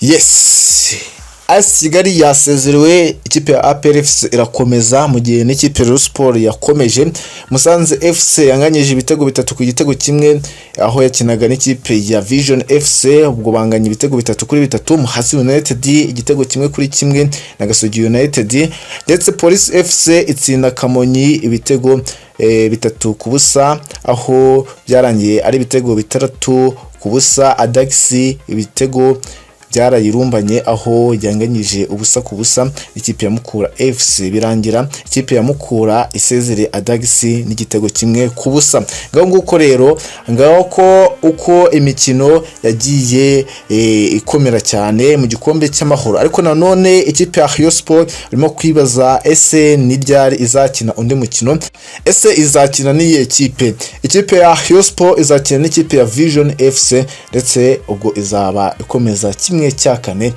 Yes, AS Kigali yasezerewe, ikipe ya APR FC irakomeza mu gihe n'ikipe ya Rayon Sport yakomeje. Musanze FC yanganyije ibitego 3 ku gitego kimwe aho yakinaga n'ikipe ya Vision FC, ubwo banganya ibitego 3-3. Muhasi United igitego kimwe kuri kimwe na Gasogi United, ndetse Police FC itsinda Kamonyi ibitego 3-0, aho byarangiye ari ibitego 3-0. Adax ibitego byarayirumbanye aho yanganyije ubusa ku busa ikipe ya Mukura FC, birangira ikipe ya Mukura isezere Adax n'igitego kimwe ku busa. Ngaho nguko rero, ngaho ko uko imikino yagiye ikomera cyane mu gikombe cy'amahoro. Ariko nanone ikipe ya Rayon Sport irimo kwibaza ese ni ryari izakina undi mukino, ese izakina n'iyi ikipe ya Rayon Sport izakina n'ikipe ya Vision FC, ndetse ubwo izaba ikomeza kimwe cya kane.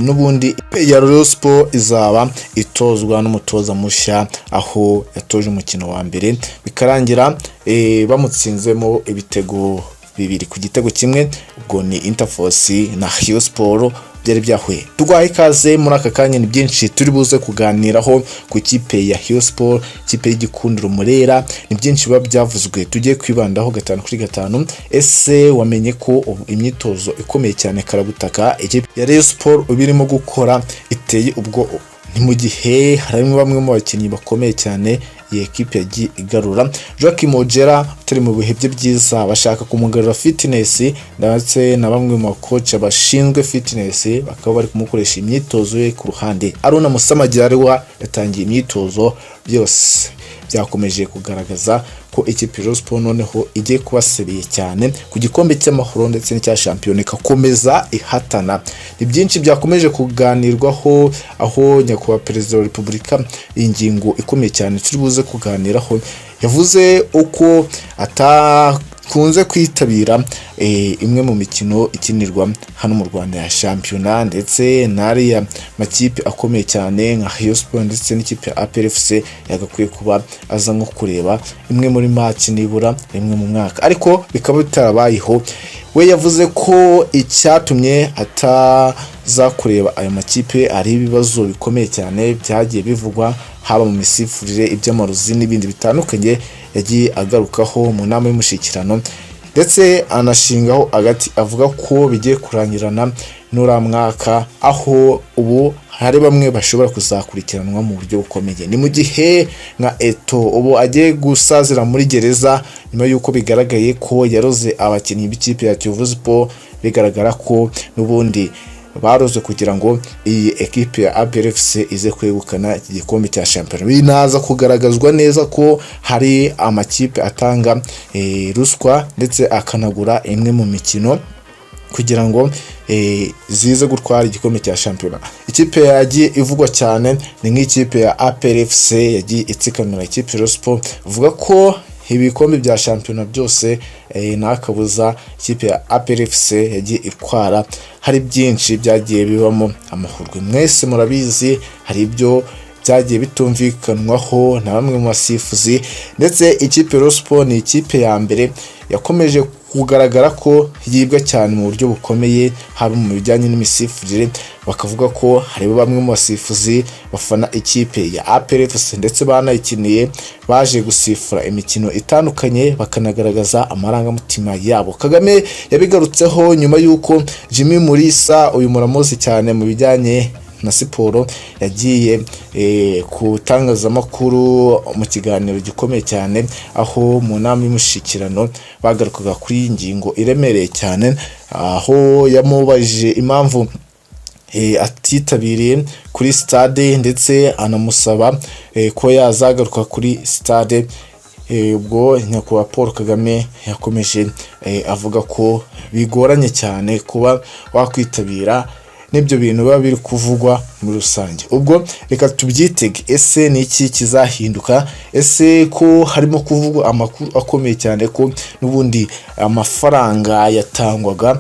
N'ubundi ya Rayon Sport izaba itozwa n'umutoza mushya, aho yatoje umukino wa mbere bikarangira bamutsinzemo ibitego 2 ku gitego kimwe. Ubwo ni Interforce na Rayon Sport byari byahuye. Tugwaye ikaze muri aka kanya, ni byinshi turi buze kuganiraho ku kipe ya Rayon Sport, kipe y'igikundiro Murera. Ni byinshi biba byavuzwe, tugiye kwibandaho 5 kuri 5. Ese wamenye ko imyitozo ikomeye cyane karabutaka ikipe ya Rayon Sport ubirimo gukora iteye ubwo? Ni mu gihe harimo bamwe mu bakinnyi bakomeye cyane iyi ekipe yagiye igarura. Joachim Ojera utari mu bihe bye byiza, bashaka kumugarura fitness, ndetse na bamwe mu coach bashinzwe fitness bakaba bari kumukoresha imyitozo ye ku ruhande. Aruna Musamagirwa yatangiye imyitozo, byose byakomeje kugaragaza ko ikipe ya Sport noneho igiye kubaseriye cyane ku gikombe cy'amahoro ndetse n'icya shapiona ikakomeza ihatana. Ni byinshi byakomeje kuganirwaho, aho nyakubahwa Perezida wa Repubulika ingingo ikomeye cyane turi buze kuganiraho yavuze uko atakunze kwitabira imwe mu mikino ikinirwa hano mu Rwanda ya shapiona, ndetse n'ariya makipe akomeye cyane nka Rayon Sport ndetse n'ikipe ya APR FC yagakwiye kuba aza nko kureba imwe muri match nibura rimwe mu mwaka, ariko bikaba bitarabayeho. We yavuze ko icyatumye ataza kureba ayo makipe ari ibibazo bikomeye cyane byagiye bivugwa haba mu misifurire, iby'amarozi n'ibindi bitandukanye yagiye agarukaho mu nama y'umushikirano, ndetse anashingaho agati avuga ko bigiye kurangirana n'ura mwaka, aho ubu hari bamwe bashobora kuzakurikiranwa mu buryo bukomeye. Ni mu gihe nka Eto ubu agiye gusazira muri gereza nyuma y'uko bigaragaye ko yaroze abakinnyi b'ikipe ya Kiyovu Sport, bigaragara ko n'ubundi baroze kugira ngo iyi ekipe ya APR FC ize kwegukana iki gikombe cya shampiyona. Binaza kugaragazwa neza ko hari amakipe atanga ruswa ndetse akanagura imwe mu mikino kugira ngo zize gutwara igikombe cya shampiyona. Ikipe yagiye ivugwa cyane ni nk'ikipe ya APR FC yagiye itsikamira ikipe ya Sport, uvuga ko ibikombe bya shampiyona byose nakabuza ikipe ya APR FC yagiye itwara. Hari byinshi byagiye bibamo amahurwe, mwese murabizi, hari ibyo byagiye bitumvikanwaho na bamwe mu basifuzi, ndetse ikipe ya Sport ni ikipe ya mbere yakomeje kugaragara ko yibwa cyane mu buryo bukomeye haba mu bijyanye n'imisifurire. Bakavuga ko hari bamwe mu basifuzi bafana ikipe ya APR FC ndetse banayikiniye baje gusifura imikino itandukanye, bakanagaragaza amarangamutima yabo. Kagame yabigarutseho nyuma y'uko Jimmy Mulisa, uyu muramuzi cyane mu bijyanye na siporo, yagiye kutangaza amakuru mu kiganiro gikomeye cyane, aho mu nama y'umushikirano bagarukaga kuri ingingo iremereye cyane, aho yamubajije impamvu atitabiriye kuri stade, ndetse anamusaba ko yazagaruka kuri stade. Ubwo nyakubahwa Paul Kagame yakomeje avuga ko bigoranye cyane kuba wakwitabira n'ibyo bintu biba biri kuvugwa muri rusange. Ubwo reka tubyitege, ese ni iki kizahinduka? Ese ko harimo kuvugwa amakuru akomeye cyane ko n'ubundi amafaranga yatangwaga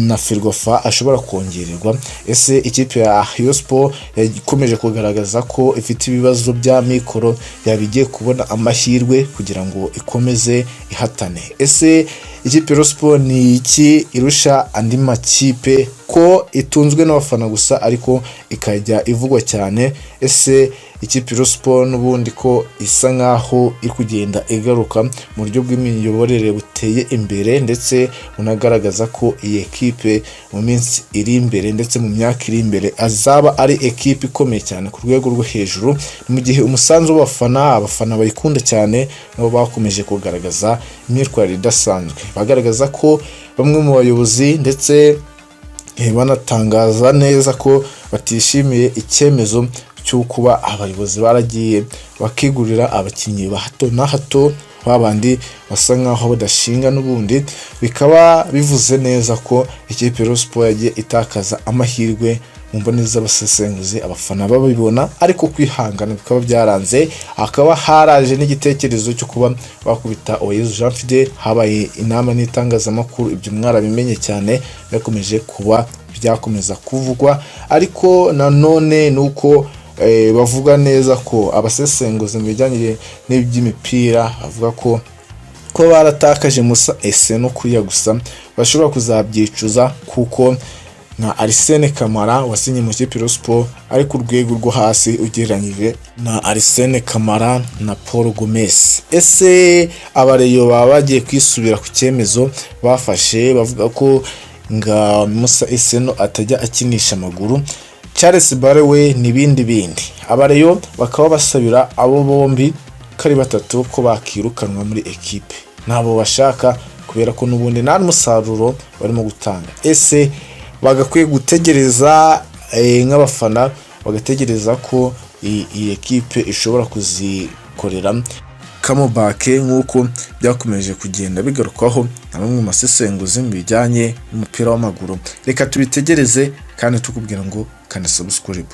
na Ferwafa ashobora kongererwa? Ese ikipe ya Rayon Sport yakomeje kugaragaza ko ifite ibibazo bya mikoro, yabigiye kubona amahirwe kugira ngo ikomeze ihatane? Ese ikipe ya Rayon Sport ni iki irusha andi makipe ko itunzwe n'abafana gusa ariko ikajya ivugwa cyane? Ese ikipe ya Rayon Sport n'ubundi ko isa nkaho iri kugenda igaruka mu buryo bw'imiyoborere buteye imbere, ndetse unagaragaza ko iyi ekipe mu minsi iri imbere ndetse mu myaka iri imbere azaba ari ekipe ikomeye cyane ku rwego rwo hejuru, mu gihe umusanzu abafana bayikunda cyane nabo bakomeje kugaragaza imyitwarire idasanzwe, bagaragaza ko bamwe mu bayobozi ndetse banatangaza neza ko batishimiye icyemezo cyo kuba abayobozi baragiye bakigurira abakinnyi ba hato na hato babandi basa nkaho badashinga, n'ubundi bikaba bivuze neza ko ikipe ya Rayon Sport yagiye itakaza amahirwe mu mboni z'abasesenguzi, abafana babibona ariko kwihangana bikaba byaranze. Hakaba haraje n'igitekerezo cyo kuba bakubita Jean Fidel, habaye inama n'itangazamakuru, ibyo mwarabimenye cyane, byakomeje kuba byakomeza kuvugwa, ariko nanone nuko bavuga neza ko abasesenguzi mu bijyanye n'iby'imipira bavuga ko baratakaje Musa ese no kuriya gusa bashobora kuzabyicuza, kuko na Arsene Kamara wasinye mu kipe ya Rayon Sport ari ku rwego rwo hasi ugereranyije na Arsene Kamara na Paul Gomez. Ese abareyo baba bagiye kwisubira ku cyemezo bafashe bavuga ko nga Musa Eseno atajya akinisha amaguru, Charles Bare we n'ibindi abareyo bakaba basabira abo bombi kari batatu ko bakirukanwa muri ekipe, nabo bashaka kubera ko n'ubundi nta musaruro barimo gutanga. Ese bagakwiye gutegereza nk'abafana bagategereza ko iyi ekipe ishobora kuzikorera kamobake nk'uko byakomeje kugenda bigarukwaho na bamwe mu masesenguzi mu bijyanye n'umupira w'amaguru. Reka tubitegereze kandi tukubwira ngo kandi subscribe.